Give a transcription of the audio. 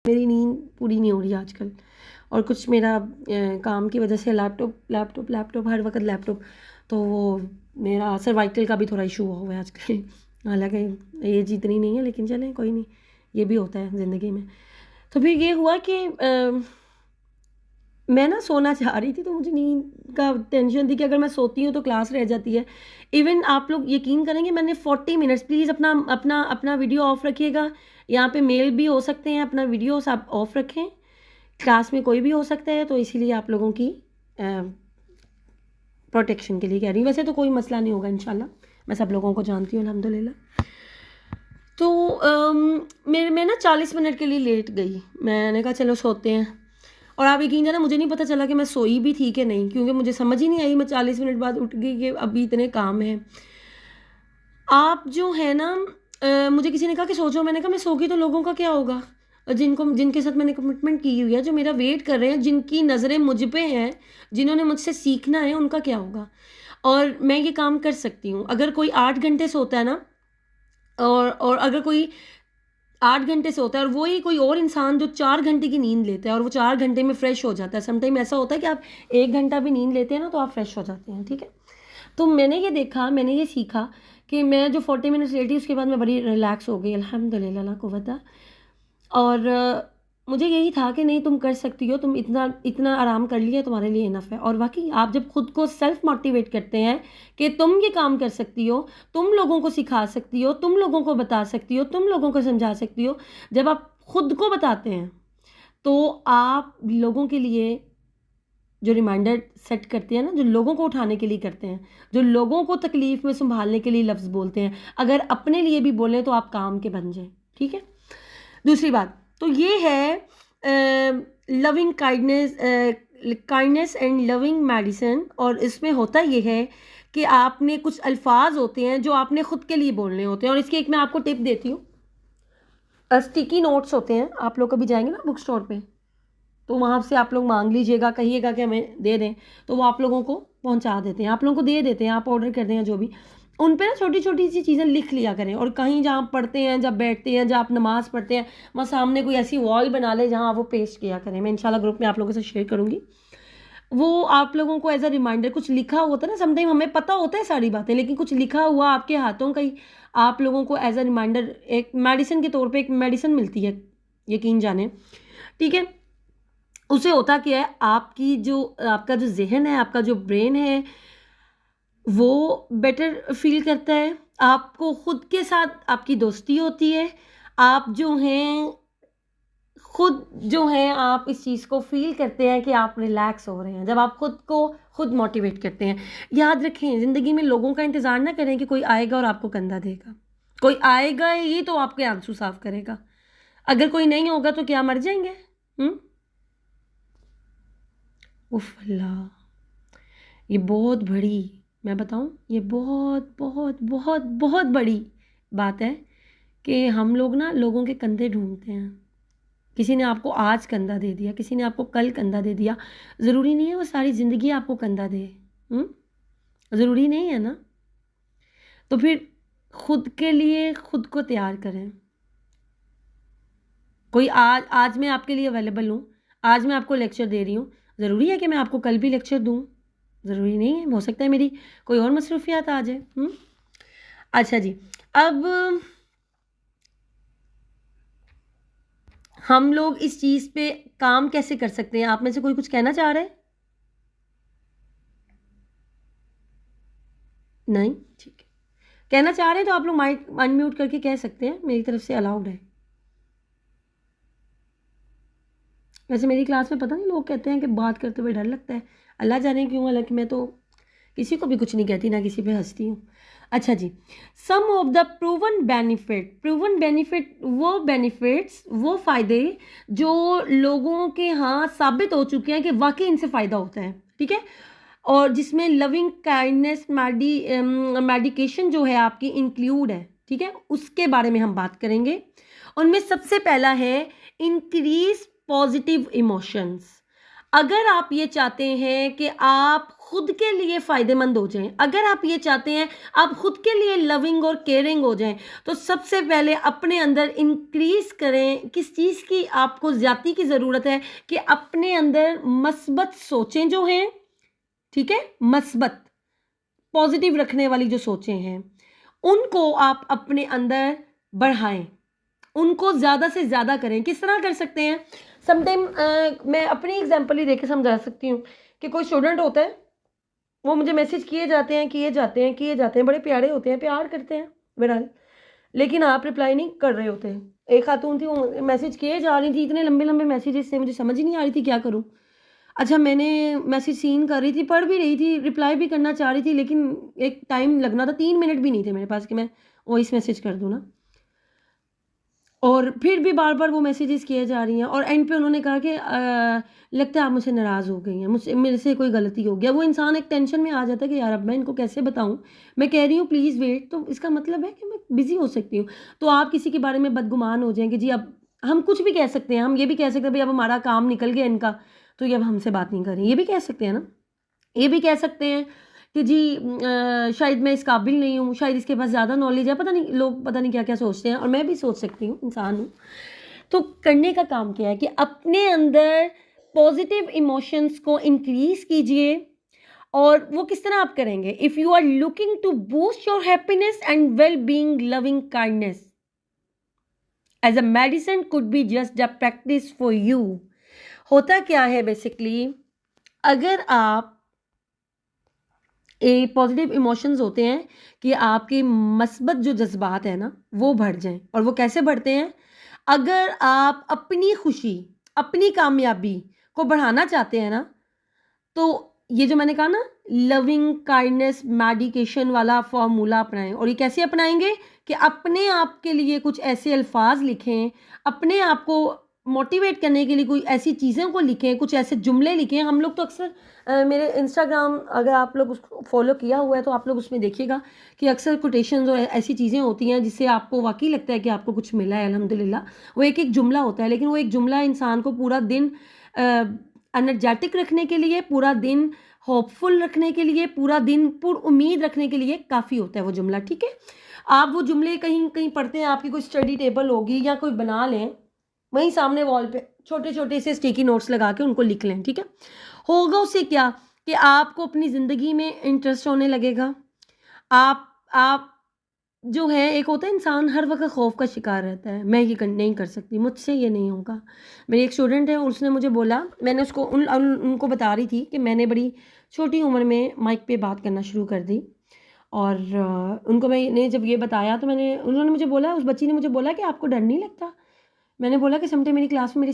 मेरी नींद पूरी नहीं हो रही आजकल, और कुछ मेरा काम की वजह से लैपटॉप हर वक्त लैपटॉप, तो वो मेरा सर्वाइकल का भी थोड़ा इशू हुआ है आजकल। हालांकि एज इतनी नहीं है, लेकिन चलें कोई नहीं, ये भी होता है ज़िंदगी में। तो फिर ये हुआ कि मैं ना सोना चाह रही थी, तो मुझे नींद का टेंशन थी कि अगर मैं सोती हूँ तो क्लास रह जाती है। इवन आप लोग यकीन करेंगे, मैंने 40 मिनट्स, प्लीज़ अपना अपना अपना वीडियो ऑफ रखिएगा। यहाँ पे मेल भी हो सकते हैं, अपना वीडियो आप ऑफ रखें। क्लास में कोई भी हो सकता है, तो इसीलिए आप लोगों की प्रोटेक्शन के लिए कह रही हूँ। वैसे तो कोई मसला नहीं होगा इंशाल्लाह, मैं सब लोगों को जानती हूँ अल्हम्दुलिल्लाह। तो मैं ना 40 मिनट के लिए लेट गई। मैंने कहा चलो सोते हैं, और आप यकीन जाना मुझे नहीं पता चला कि मैं सोई भी थी कि नहीं, क्योंकि मुझे समझ ही नहीं आई। मैं 40 मिनट बाद उठ गई कि अभी इतने काम हैं। आप जो है ना, मुझे किसी ने कहा कि सोचो, मैंने कहा मैं सो गई तो लोगों का क्या होगा, जिनके साथ मैंने कमिटमेंट की हुई है, जो मेरा वेट कर रहे हैं, जिनकी नज़रें मुझ पे हैं, जिन्होंने मुझसे सीखना है, उनका क्या होगा। और मैं ये काम कर सकती हूँ। अगर कोई 8 घंटे सोता है ना, और अगर कोई 8 घंटे से होता है, और वही कोई और इंसान जो 4 घंटे की नींद लेता है और वो 4 घंटे में फ्रेश हो जाता है। समटाइम ऐसा होता है कि आप 1 घंटा भी नींद लेते हैं ना, तो आप फ्रेश हो जाते हैं, ठीक है। तो मैंने ये देखा, मैंने ये सीखा कि मैं जो 40 मिनट्स लेटी, उसके बाद मैं बड़ी रिलैक्स हो गई, अल्हम्दुलिल्लाह ला कुव्वता। और मुझे यही था कि नहीं, तुम कर सकती हो, तुम इतना इतना आराम कर लिया, तुम्हारे लिए इनफ है। और वाकई आप जब खुद को सेल्फ मोटिवेट करते हैं कि तुम ये काम कर सकती हो, तुम लोगों को सिखा सकती हो, तुम लोगों को बता सकती हो, तुम लोगों को समझा सकती हो, जब आप खुद को बताते हैं, तो आप लोगों के लिए जो रिमाइंडर सेट करते हैं ना, जो लोगों को उठाने के लिए करते हैं, जो लोगों को तकलीफ़ में संभालने के लिए लफ्ज़ बोलते हैं, अगर अपने लिए भी बोलें तो आप काम के बन जाएं, ठीक है। दूसरी बात तो ये है loving kindness and loving medicine. और इसमें होता ये है कि आपने कुछ अल्फाज होते हैं जो आपने ख़ुद के लिए बोलने होते हैं। और इसकी एक मैं आपको टिप देती हूँ। स्टिकी नोट्स होते हैं, आप लोग कभी जाएंगे ना बुक स्टोर पे, तो वहाँ से आप लोग मांग लीजिएगा, कहिएगा कि हमें दे दें, तो वो आप लोगों को पहुँचा देते हैं, आप लोगों को दे देते हैं। आप ऑर्डर कर दें जो भी, उन पे ना छोटी छोटी सी चीज़ें लिख लिया करें। और कहीं जहाँ पढ़ते हैं, जब बैठते हैं, जब आप नमाज़ पढ़ते हैं, वहाँ सामने कोई ऐसी वॉल बना ले जहाँ वो पेस्ट किया करें। मैं इंशाल्लाह ग्रुप में आप लोगों से शेयर करूँगी। वो आप लोगों को एज अ रिमाइंडर, कुछ लिखा होता है ना, समटाइम हमें पता होता है सारी बातें, लेकिन कुछ लिखा हुआ आपके हाथों का ही आप लोगों को एज अ रिमाइंडर, एक मेडिसिन के तौर पर एक मेडिसिन मिलती है, यकीन जाने, ठीक है। उसे होता क्या है, आपका जो जहन है, आपका जो ब्रेन है, वो बेटर फील करता है। आपको खुद के साथ आपकी दोस्ती होती है। आप जो हैं, खुद जो हैं, आप इस चीज़ को फील करते हैं कि आप रिलैक्स हो रहे हैं जब आप खुद को खुद मोटिवेट करते हैं। याद रखें, ज़िंदगी में लोगों का इंतज़ार ना करें कि कोई आएगा और आपको कंधा देगा। कोई आएगा ही तो आपके आंसू साफ करेगा। अगर कोई नहीं होगा तो क्या मर जाएंगे? उफ अल्लाह, ये बहुत बड़ी, मैं बताऊं, ये बहुत बहुत बहुत बहुत बड़ी बात है कि हम लोग ना लोगों के कंधे ढूंढते हैं। किसी ने आपको आज कंधा दे दिया, किसी ने आपको कल कंधा दे दिया, ज़रूरी नहीं है वो सारी ज़िंदगी आपको कंधा दे। ज़रूरी नहीं है ना। तो फिर खुद के लिए खुद को तैयार करें। कोई आज मैं आपके लिए अवेलेबल हूँ, आज मैं आपको लेक्चर दे रही हूँ, ज़रूरी है कि मैं आपको कल भी लेक्चर दूँ? ज़रूरी नहीं है, हो सकता है मेरी कोई और मसरूफियात आ जाए। अच्छा जी, अब हम लोग इस चीज़ पे काम कैसे कर सकते हैं? आप में से कोई कुछ कहना चाह रहा है? नहीं, ठीक है। कहना चाह रहे हैं तो आप लोग माइक अनम्यूट करके कह सकते हैं, मेरी तरफ से अलाउड है। वैसे मेरी क्लास में पता नहीं, लोग कहते हैं कि बात करते हुए डर लगता है, अल्लाह जाने क्यों। हालांकि मैं तो किसी को भी कुछ नहीं कहती, ना किसी पे हंसती हूँ। अच्छा जी, सम ऑफ द प्रूवन बेनिफिट, वो बेनिफिट्स, वो फ़ायदे जो लोगों के यहाँ साबित हो चुके हैं कि वाकई इनसे फ़ायदा होता है, ठीक है। और जिसमें लविंग काइंडनेस मेडिकेशन जो है आपकी इंक्लूड है, ठीक है, उसके बारे में हम बात करेंगे। उनमें सबसे पहला है इंक्रीज पॉजिटिव इमोशंस। अगर आप ये चाहते हैं कि आप खुद के लिए फ़ायदेमंद हो जाएं, अगर आप ये चाहते हैं आप खुद के लिए लविंग और केयरिंग हो जाएं, तो सबसे पहले अपने अंदर इंक्रीज करें किस चीज़ की आपको ज़्यादती की ज़रूरत है कि अपने अंदर मस्बत सोचें जो हैं, ठीक है, मस्बत पॉजिटिव रखने वाली जो सोचें हैं उनको आप अपने अंदर बढ़ाएं, उनको ज़्यादा से ज़्यादा करें। किस तरह कर सकते हैं? समटाइम मैं अपनी एग्जांपल ही देके समझा सकती हूँ कि कोई स्टूडेंट होता है, वो मुझे मैसेज किए जाते हैं, बड़े प्यारे होते हैं, प्यार करते हैं बहरहाल, लेकिन आप रिप्लाई नहीं कर रहे होते हैं। एक खातून थी, वो मैसेज किए जा रही थी, इतने लंबे लंबे मैसेजेस से मुझे समझ ही नहीं आ रही थी क्या करूँ। अच्छा, मैंने मैसेज सीन कर रही थी, पढ़ भी रही थी, रिप्लाई भी करना चाह रही थी, लेकिन एक टाइम लगना था, 3 मिनट भी नहीं थे मेरे पास कि मैं वॉइस मैसेज कर दूँ ना। और फिर भी बार बार वो मैसेजेस किए जा रही हैं, और एंड पे उन्होंने कहा कि लगता है आप मुझसे नाराज़ हो गई हैं, मुझसे मेरे से कोई गलती हो गया। वो इंसान एक टेंशन में आ जाता है कि यार अब मैं इनको कैसे बताऊं, मैं कह रही हूँ प्लीज़ वेट, तो इसका मतलब है कि मैं बिज़ी हो सकती हूँ। तो आप किसी के बारे में बदगुमान हो जाएंगे जी। अब हम कुछ भी कह सकते हैं, हम ये भी कह सकते हैं भाई अब हमारा काम निकल गया इनका, तो ये अब हमसे बात नहीं कर रही, ये भी कह सकते हैं ना। ये भी कह सकते हैं कि जी शायद मैं इस काबिल नहीं हूँ, शायद इसके पास ज़्यादा नॉलेज है, पता नहीं, लोग पता नहीं क्या क्या सोचते हैं, और मैं भी सोच सकती हूँ, इंसान हूँ। तो करने का काम क्या है कि अपने अंदर पॉजिटिव इमोशंस को इंक्रीज कीजिए। और वो किस तरह आप करेंगे? If you are looking to boost your happiness and well being, loving kindness as a medicine could be just a practice for you. होता क्या है बेसिकली, अगर आप पॉजिटिव इमोशंस होते हैं कि आपकी मस्बत जो जज्बात है ना वो बढ़ जाएं। और वो कैसे बढ़ते हैं? अगर आप अपनी खुशी, अपनी कामयाबी को बढ़ाना चाहते हैं ना, तो ये जो मैंने कहा ना, लविंग काइंडनेस मेडिकेशन वाला फॉर्मूला अपनाएं। और ये कैसे अपनाएंगे कि अपने आप के लिए कुछ ऐसे अल्फाज लिखें, अपने आप को मोटिवेट करने के लिए कोई ऐसी चीज़ों को लिखें, कुछ ऐसे जुमले लिखें। हम लोग तो अक्सर मेरे इंस्टाग्राम, अगर आप लोग उसको फॉलो किया हुआ है तो आप लोग उसमें देखिएगा कि अक्सर कोटेशंस और ऐसी चीज़ें होती हैं जिससे आपको वाकई लगता है कि आपको कुछ मिला है, अल्हम्दुलिल्लाह। वो एक एक जुमला होता है, लेकिन वो एक जुमला इंसान को पूरा दिन एनर्जेटिक रखने के लिए, पूरा दिन होपफुल रखने के लिए, पूरा दिन पुर उम्मीद रखने के लिए काफ़ी होता है वो जुमला, ठीक है। आप वो जुमले कहीं कहीं पढ़ते हैं, आपकी कोई स्टडी टेबल होगी या कोई बना लें, वहीं सामने वॉल पे छोटे छोटे से स्टिकी नोट्स लगा के उनको लिख लें, ठीक है। होगा उससे क्या कि आपको अपनी ज़िंदगी में इंटरेस्ट होने लगेगा। आप जो है, एक होता है इंसान हर वक्त खौफ का शिकार रहता है, मैं ये नहीं कर सकती, मुझसे ये नहीं होगा। मेरी एक स्टूडेंट है, उसने मुझे बोला, मैंने उसको उनको बता रही थी कि मैंने बड़ी छोटी उम्र में माइक पे बात करना शुरू कर दी। और उनको मैंने जब ये बताया तो उन्होंने मुझे बोला, उस बच्ची ने मुझे बोला कि आपको डर नहीं लगता? मैंने बोला कि समटाइम मेरी क्लास में मेरे